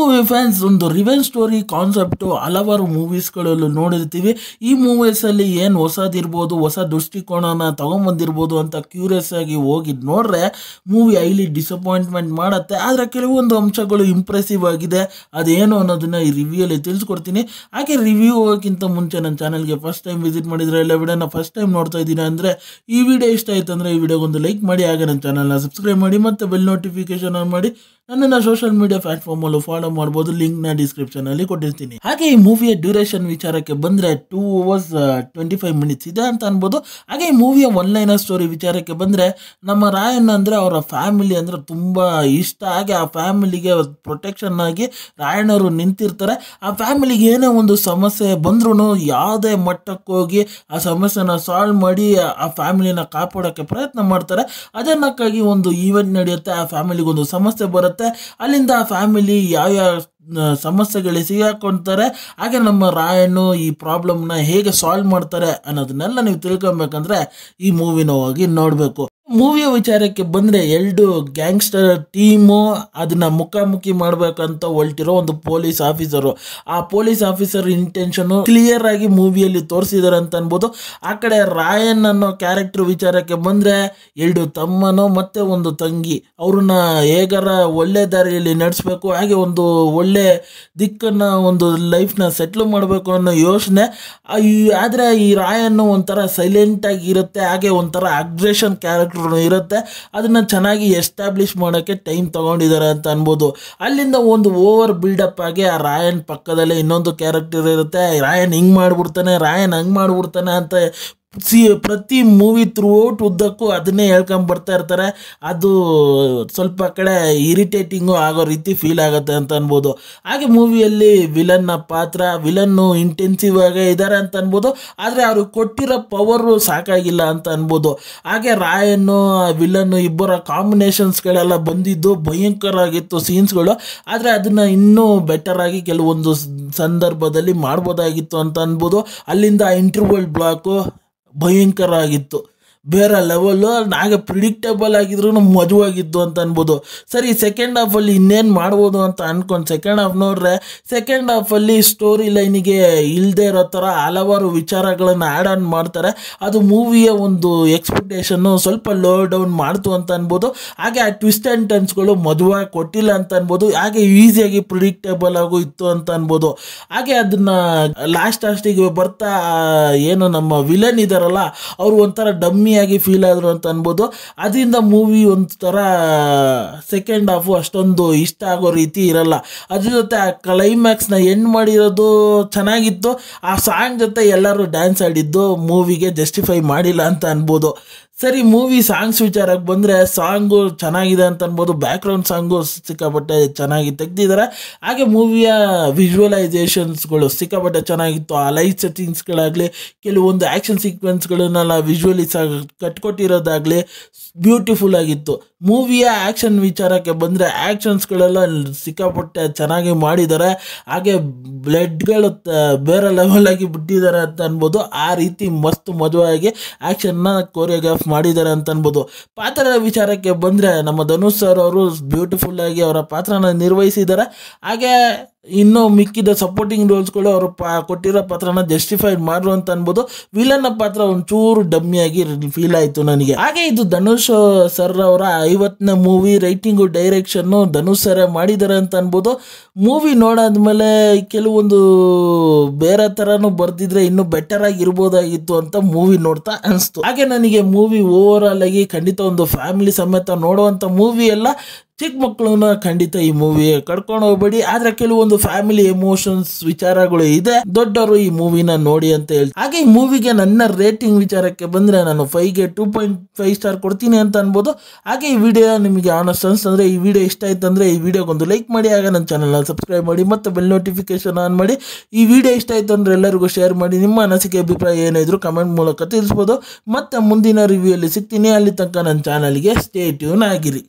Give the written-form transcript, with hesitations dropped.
Movie fans ಒಂದು revenge story concept ಹಲವಾರು ಮೂವೀಸ್ಗಳಲ್ಲೂ ನೋಡಿರ್ತೀವಿ. ಈ ಮೂವೀಸಲ್ಲಿ ಏನು ಹೊಸದಿರ್ಬೋದು, ಹೊಸ ದೃಷ್ಟಿಕೋನನ ತೊಗೊಂಬಂದಿರ್ಬೋದು ಅಂತ ಕ್ಯೂರಿಯಸ್ ಆಗಿ ಹೋಗಿ ನೋಡ್ರೆ ಮೂವಿ ಹೈಲಿ ಡಿಸಪಾಯಿಂಟ್ಮೆಂಟ್ ಮಾಡುತ್ತೆ. ಆದರೆ ಕೆಲವೊಂದು ಅಂಶಗಳು ಇಂಪ್ರೆಸಿವ್ ಆಗಿದೆ. ಅದೇನು ಅನ್ನೋದನ್ನ ಈ ರಿವ್ಯೂಯಲ್ಲಿ ತಿಳಿಸ್ಕೊಡ್ತೀನಿ. ಹಾಗೆ ರಿವ್ಯೂ ಹೋಗೋಕ್ಕಿಂತ ಮುಂಚೆ ನನ್ನ ಚಾನಲ್ಗೆ ಫಸ್ಟ್ ಟೈಮ್ ವಿಸಿಟ್ ಮಾಡಿದರೆ ಇಲ್ಲ ವಿಡಿಯೋನ ಫಸ್ಟ್ ಟೈಮ್ ನೋಡ್ತಾ ಇದ್ದೀನಿ ಅಂದರೆ ಈ ವಿಡಿಯೋ ಇಷ್ಟ ಆಯ್ತು ಅಂದರೆ ಈ ವಿಡಿಯೋಗೊಂದು ಲೈಕ್ ಮಾಡಿ, ಹಾಗೆ ನನ್ನ ಚಾನಲ್ನ ಸಬ್ಸ್ಕ್ರೈಬ್ ಮಾಡಿ ಮತ್ತು ಬೆಲ್ ನೋಟಿಫಿಕೇಶನ್ ಆನ್ ಮಾಡಿ. ನನ್ನನ್ನು ಸೋಷಿಯಲ್ ಮೀಡಿಯಾ ಪ್ಲಾಟ್ಫಾರ್ಮಲ್ಲೂ ಫಾಲೋ ಮಾಡ್ಬೋದು, ಲಿಂಕ್ನ ಡಿಸ್ಕ್ರಿಪ್ಷನಲ್ಲಿ ಕೊಟ್ಟಿರ್ತೀನಿ. ಹಾಗೆ ಈ ಮೂವಿಯ ಡ್ಯೂರೇಷನ್ ವಿಚಾರಕ್ಕೆ ಬಂದರೆ 2 hours 25 minutes ಇದೆ ಅಂತ ಅನ್ಬೋದು. ಹಾಗೆ ಈ ಮೂವಿಯ ಒನ್ಲೈನರ್ ಸ್ಟೋರಿ ವಿಚಾರಕ್ಕೆ ಬಂದರೆ ನಮ್ಮ ರಾಯಣ್ಣ ಅಂದರೆ ಅವರ ಫ್ಯಾಮಿಲಿ ಅಂದರೆ ತುಂಬ ಇಷ್ಟ. ಹಾಗೆ ಆ ಫ್ಯಾಮಿಲಿಗೆ ಪ್ರೊಟೆಕ್ಷನ್ ಆಗಿ ರಾಯಣ್ಣವರು ನಿಂತಿರ್ತಾರೆ. ಆ ಫ್ಯಾಮಿಲಿಗೆ ಏನೇ ಒಂದು ಸಮಸ್ಯೆ ಬಂದ್ರೂ ಯಾವುದೇ ಮಟ್ಟಕ್ಕೆ ಹೋಗಿ ಆ ಸಮಸ್ಯೆನ ಸಾಲ್ವ್ ಮಾಡಿ ಆ ಫ್ಯಾಮಿಲಿನ ಕಾಪಾಡೋಕ್ಕೆ ಪ್ರಯತ್ನ ಮಾಡ್ತಾರೆ. ಅದನ್ನಕ್ಕಾಗಿ ಒಂದು ಈವೆಂಟ್ ನಡೆಯುತ್ತೆ, ಆ ಫ್ಯಾಮಿಲಿಗೆ ಒಂದು ಸಮಸ್ಯೆ ಬರುತ್ತೆ. ಅಲ್ಲಿಂದ ಆ ಫ್ಯಾಮಿಲಿ ಯಾವ ಸಮಸ್ಯೆಗಳಿಗೆ ಸಿಗಾಕೊಳ್ತಾರೆ, ಹಾಗೆ ನಮ್ಮ ರಾಯಣ್ಣು ಈ ಪ್ರಾಬ್ಲಮ್ನ ಹೇಗೆ ಸಾಲ್ವ್ ಮಾಡ್ತಾರೆ ಅನ್ನೋದನ್ನೆಲ್ಲ ನೀವು ತಿಳ್ಕೊಬೇಕಂದ್ರೆ ಈ ಮೂವಿನ ಹೋಗಿ ನೋಡಬೇಕು. ಮೂವಿಯ ವಿಚಾರಕ್ಕೆ ಬಂದರೆ 2 ಗ್ಯಾಂಗ್ಸ್ಟರ್ ಟೀಮು ಅದನ್ನ ಮುಖಾಮುಖಿ ಮಾಡಬೇಕಂತ ಹೊರಟಿರೋ ಒಂದು ಪೊಲೀಸ್ ಆಫೀಸರು. ಆ ಪೊಲೀಸ್ ಆಫೀಸರ್ ಇಂಟೆನ್ಷನು ಕ್ಲಿಯರ್ ಆಗಿ ಮೂವಿಯಲ್ಲಿ ತೋರಿಸಿದ್ದಾರೆ ಅಂತ ಅನ್ಬೋದು. ಆ ಕಡೆ ರಾಯನ್ ಅನ್ನೋ ಕ್ಯಾರೆಕ್ಟರ್ ವಿಚಾರಕ್ಕೆ ಬಂದರೆ 2 ತಮ್ಮನೋ ಮತ್ತು ಒಂದು ತಂಗಿ, ಅವ್ರನ್ನ ಹೇಗಾರ ಒಳ್ಳೆ ದಾರಿಯಲ್ಲಿ ನಡೆಸಬೇಕು, ಹಾಗೆ ಒಂದು ಒಳ್ಳೆ ದಿಕ್ಕನ್ನು ಒಂದು ಲೈಫ್ನ ಸೆಟ್ಲ್ ಮಾಡಬೇಕು ಅನ್ನೋ ಯೋಚನೆ. ಆದರೆ ಈ ರಾಯನ್ನು ಒಂಥರ ಸೈಲೆಂಟಾಗಿ ಇರುತ್ತೆ, ಹಾಗೆ ಒಂಥರ ಅಗ್ರೆಷನ್ ಕ್ಯಾರೆಕ್ಟರ್ ಇರುತ್ತೆ. ಅದನ್ನ ಚೆನ್ನಾಗಿ ಎಸ್ಟಾಬ್ಲಿಷ್ ಮಾಡೋಕ್ಕೆ ಟೈಮ್ ತಗೊಂಡಿದ್ದಾರೆ ಅಂತ ಅನ್ಬೋದು. ಅಲ್ಲಿಂದ ಒಂದು ಓವರ್ ಬಿಲ್ಡಪ್ ಆಗಿ ಆ ರಾಯನ್ ಪಕ್ಕದಲ್ಲೇ ಇನ್ನೊಂದು ಕ್ಯಾರೆಕ್ಟರ್ ಇರುತ್ತೆ. ರಾಯನ್ ಹಿಂಗೆ ಮಾಡ್ಬಿಡ್ತಾನೆ, ರಾಯನ್ ಹಂಗೆ ಮಾಡ್ಬಿಡ್ತಾನೆ ಅಂತ ಪ್ರತಿ ಮೂವಿ ಥ್ರೂ ಔಟ್ ಉದ್ದಕ್ಕೂ ಅದನ್ನೇ ಹೇಳ್ಕೊಂಡು ಬರ್ತಾ ಇರ್ತಾರೆ. ಅದು ಸ್ವಲ್ಪ ಕಡೆ ಇರಿಟೇಟಿಂಗು ಆಗೋ ರೀತಿ ಫೀಲ್ ಆಗುತ್ತೆ ಅಂತ ಅನ್ಬೋದು. ಹಾಗೆ ಮೂವಿಯಲ್ಲಿ ವಿಲನ್ನ ಪಾತ್ರ, ವಿಲನ್ನು ಇಂಟೆನ್ಸಿವ್ ಆಗೇ ಇದ್ದಾರೆ ಅಂತ ಅನ್ಬೋದು. ಆದರೆ ಅವ್ರಿಗೆ ಕೊಟ್ಟಿರೋ ಪವರು ಸಾಕಾಗಿಲ್ಲ ಅಂತ ಅನ್ಬೋದು. ಹಾಗೆ ರಾಯನ್ನು ವಿಲನ್ನು ಇಬ್ಬರ ಕಾಂಬಿನೇಷನ್ಸ್ಗಳೆಲ್ಲ ಬಂದಿದ್ದು ಭಯಂಕರ ಆಗಿತ್ತು ಸೀನ್ಸ್ಗಳು. ಆದರೆ ಅದನ್ನು ಇನ್ನೂ ಬೆಟರ್ ಆಗಿ ಕೆಲವೊಂದು ಸಂದರ್ಭದಲ್ಲಿ ಮಾಡ್ಬೋದಾಗಿತ್ತು ಅಂತ ಅನ್ಬೋದು. ಅಲ್ಲಿಂದ ಇಂಟರ್ವಲ್ ಬ್ಲಾಕು ಭಯಂಕರ ಆಗಿತ್ತು, ಬೇರೆ ಲೆವೆಲ್ಲು. ಹಾಗೆ ಪ್ರಿಡಿಕ್ಟೇಬಲ್ ಆಗಿದ್ರು ಮಜವಾಗಿತ್ತು ಅಂತ ಅನ್ಬೋದು. ಸರಿ, ಸೆಕೆಂಡ್ ಹಾಫಲ್ಲಿ ಇನ್ನೇನು ಮಾಡ್ಬೋದು ಅಂತ ಅಂದ್ಕೊಂಡು ಸೆಕೆಂಡ್ ಹಾಫ್ ನೋಡ್ರೆ ಸೆಕೆಂಡ್ ಹಾಫಲ್ಲಿ ಸ್ಟೋರಿ ಲೈನಿಗೆ ಇಲ್ಲದೆ ಇರೋ ಥರ ಹಲವಾರು ವಿಚಾರಗಳನ್ನು ಆ್ಯಡ್ ಆನ್ ಮಾಡ್ತಾರೆ. ಅದು ಮೂವಿಯ ಒಂದು ಎಕ್ಸ್ಪೆಕ್ಟೇಷನ್ನು ಸ್ವಲ್ಪ ಲೋ ಡೌನ್ ಮಾಡ್ತು ಅಂತ ಅನ್ಬೋದು. ಹಾಗೆ ಆ ಟ್ವಿಸ್ಟ್ ಆ್ಯಂಡ್ ಟರ್ನ್ಸ್ಗಳು ಮದುವಾಗಿ ಕೊಟ್ಟಿಲ್ಲ ಅಂತ ಅನ್ಬೋದು. ಹಾಗೆ ಈಸಿಯಾಗಿ ಪ್ರಿಡಿಕ್ಟೇಬಲ್ ಆಗು ಇತ್ತು ಅಂತ ಅನ್ಬೋದು. ಹಾಗೆ ಅದನ್ನು ಲಾಸ್ಟಿಗೆ ಬರ್ತಾ ಏನು ನಮ್ಮ ವಿಲನ್ ಇದ್ದಾರಲ್ಲ ಅವರು ಒಂಥರ ಡಮ್ಮಿ ಆಗಿ ಫೀಲ್ ಆದರು ಅಂತ ಅನ್ಬೋದು. ಅದರಿಂದ ಮೂವಿ ಒಂಥರ ಸೆಕೆಂಡ್ ಹಾಫು ಅಷ್ಟೊಂದು ಇಷ್ಟ ಆಗೋ ರೀತಿ ಇರಲ್ಲ. ಅದ್ರ ಜೊತೆ ಆ ಕ್ಲೈಮ್ಯಾಕ್ಸ್ನ ಎಂಡ್ ಮಾಡಿರೋದು ಚೆನ್ನಾಗಿತ್ತು. ಆ ಸಾಂಗ್ ಜೊತೆ ಎಲ್ಲರೂ ಡ್ಯಾನ್ಸ್ ಆಡಿದ್ದು ಮೂವಿಗೆ ಜಸ್ಟಿಫೈ ಮಾಡಿಲ್ಲ ಅಂತ ಅನ್ಬೋದು. ಸರಿ, ಮೂವಿ ಸಾಂಗ್ಸ್ ವಿಚಾರಕ್ಕೆ ಬಂದರೆ ಸಾಂಗು ಚೆನ್ನಾಗಿದೆ ಅಂತ ಅನ್ಬೋದು. ಬ್ಯಾಕ್ಗ್ರೌಂಡ್ ಸಾಂಗು ಸಿಕ್ಕಾಪಟ್ಟೆ ಚೆನ್ನಾಗಿ ತೆಗೆದಿದ್ದಾರೆ. ಹಾಗೆ ಮೂವಿಯ ವಿಜುವಲೈಸೇಷನ್ಸ್ಗಳು ಸಿಕ್ಕಾಪಟ್ಟೆ ಚೆನ್ನಾಗಿತ್ತು. ಆ ಲೈಟ್ ಸೆಟ್ಟಿಂಗ್ಸ್ಗಳಾಗಲಿ, ಕೆಲವೊಂದು ಆ್ಯಕ್ಷನ್ ಸೀಕ್ವೆನ್ಸ್ಗಳನ್ನೆಲ್ಲ ವಿಜುವಲೈಸ್ ಕಟ್ಕೊಟ್ಟಿರೋದಾಗಲಿ ಬ್ಯೂಟಿಫುಲ್ ಆಗಿತ್ತು. ಮೂವಿಯ ಆ್ಯಕ್ಷನ್ ವಿಚಾರಕ್ಕೆ ಬಂದರೆ ಆ್ಯಕ್ಷನ್ಸ್ಗಳೆಲ್ಲ ಸಿಕ್ಕಾಪಟ್ಟೆ ಚೆನ್ನಾಗಿ ಮಾಡಿದ್ದಾರೆ. ಹಾಗೆ ಬ್ಲಡ್ಗಳು ಬೇರೆ ಲೆವೆಲಾಗಿ ಬಿಟ್ಟಿದ್ದಾರೆ ಅಂತ ಅನ್ಬೋದು. ಆ ರೀತಿ ಮಸ್ತ್ ಮದುವಾಗಿ ಆ್ಯಕ್ಷನ್ನ ಕೋರಿಯೋಗ್ರಾಫ್ ಮಾಡಿದ್ದಾರೆ ಅಂತ ಅನ್ಬೋದು. ಪಾತ್ರದ ವಿಚಾರಕ್ಕೆ ಬಂದರೆ ನಮ್ಮ ಧನುಷ್ ಸರ್ ಅವರು ಬ್ಯೂಟಿಫುಲ್ಲಾಗಿ ಅವರ ಪಾತ್ರನ ನಿರ್ವಹಿಸಿದ್ದಾರೆ. ಹಾಗೆ ಇನ್ನೂ ಮಿಕ್ಕಿದ ಸಪೋರ್ಟಿಂಗ್ ರೋಲ್ಸ್ಗಳು ಅವರು ಕೊಟ್ಟಿರೋ ಪಾತ್ರನ ಜಸ್ಟಿಫೈಡ್ ಮಾಡ್ರು ಅಂತ ಅನ್ಬೋದು. ವಿಲನ್ನ ಪಾತ್ರ ಒಂಚೂರು ಡಮ್ಮಿಯಾಗಿ ಫೀಲ್ ಆಯಿತು ನನಗೆ. ಹಾಗೆ ಇದು ಧನುಷ್ ಸರ್ ಅವರ 50ನೇ ಮೂವಿ. ರೈಟಿಂಗು ಡೈರೆಕ್ಷನ್ನು ಧನುಷ್ ಸರೇ ಮಾಡಿದ್ದಾರೆ ಅಂತ ಅನ್ಬೋದು. ಮೂವಿ ನೋಡಾದ್ಮೇಲೆ ಕೆಲವೊಂದು ಬೇರೆ ಥರನೂ ಬರ್ದಿದ್ರೆ ಇನ್ನೂ ಬೆಟರ್ ಆಗಿರ್ಬೋದಾಗಿತ್ತು ಅಂತ ಮೂವಿ ನೋಡ್ತಾ ಅನಿಸ್ತು. ಹಾಗೆ ನನಗೆ ಮೂವಿ ಓವರ್ ಆಲ್ ಆಗಿ ಖಂಡಿತ ಒಂದು ಫ್ಯಾಮಿಲಿ ಸಮೇತ ನೋಡುವಂಥ ಮೂವಿ ಎಲ್ಲ. ಚಿಕ್ಕ ಮಕ್ಕಳನ್ನ ಖಂಡಿತ ಈ ಮೂವಿ ಕರ್ಕೊಂಡು ಹೋಗ್ಬೇಡಿ. ಆದರೆ ಕೆಲವೊಂದು ಫ್ಯಾಮಿಲಿ ಎಮೋಷನ್ಸ್ ವಿಚಾರಗಳು ಇದೆ, ದೊಡ್ಡವರು ಈ ಮೂವಿನ ನೋಡಿ ಅಂತ ಹೇಳಿ. ಹಾಗೆ ಈ ಮೂವಿಗೆ ನನ್ನ ರೇಟಿಂಗ್ ವಿಚಾರಕ್ಕೆ ಬಂದರೆ ನಾನು 5ಗೆ 2.5 ಸ್ಟಾರ್ ಕೊಡ್ತೀನಿ ಅಂತ ಅನ್ಬೋದು. ಹಾಗೆ ಈ ವಿಡಿಯೋ ನಿಮಗೆ ಆನೆಸ್ಟ್ ಅನ್ಸ್ತಂದ್ರೆ, ಈ ವಿಡಿಯೋ ಇಷ್ಟ ಆಯ್ತು ಅಂದರೆ ಈ ವಿಡಿಯೋಗೊಂದು ಲೈಕ್ ಮಾಡಿ, ಹಾಗೆ ನನ್ನ ಚಾನಲ್ನ ಸಬ್ಸ್ಕ್ರೈಬ್ ಮಾಡಿ ಮತ್ತು ಬೆಲ್ ನೋಟಿಫಿಕೇಶನ್ ಆನ್ ಮಾಡಿ. ಈ ವಿಡಿಯೋ ಇಷ್ಟ ಆಯಿತು ಅಂದರೆ ಎಲ್ಲರಿಗೂ ಶೇರ್ ಮಾಡಿ. ನಿಮ್ಮ ಅನಿಸಿಕೆ ಅಭಿಪ್ರಾಯ ಏನಿದ್ರು ಕಮೆಂಟ್ ಮೂಲಕ ತಿಳಿಸ್ಬೋದು. ಮತ್ತು ಮುಂದಿನ ರಿವ್ಯೂಯಲ್ಲಿ ಸಿಗ್ತೀನಿ. ಅಲ್ಲಿ ತನಕ ನನ್ನ ಚಾನಲ್ಗೆ ಸ್ಟೇ ಟ್ಯೂನ್ ಆಗಿರಿ.